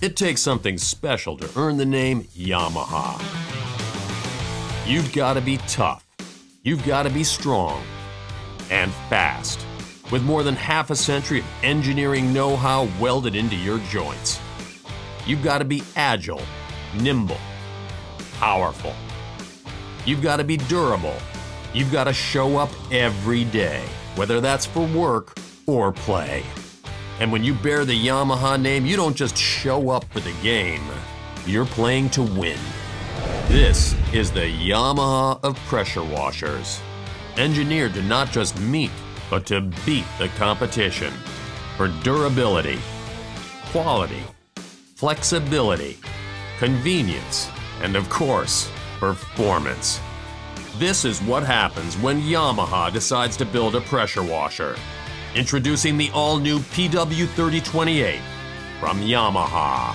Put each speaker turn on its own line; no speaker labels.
It takes something special to earn the name Yamaha. You've got to be tough, you've got to be strong, and fast, with more than half a century of engineering know-how welded into your joints. You've got to be agile, nimble, powerful. You've got to be durable. You've got to show up every day, whether that's for work or play. And when you bear the Yamaha name, you don't just show up for the game. You're playing to win. This is the Yamaha of pressure washers. Engineered to not just meet, but to beat the competition. For durability, quality, flexibility, convenience, and of course, performance. This is what happens when Yamaha decides to build a pressure washer. Introducing the all-new PW3028 from Yamaha.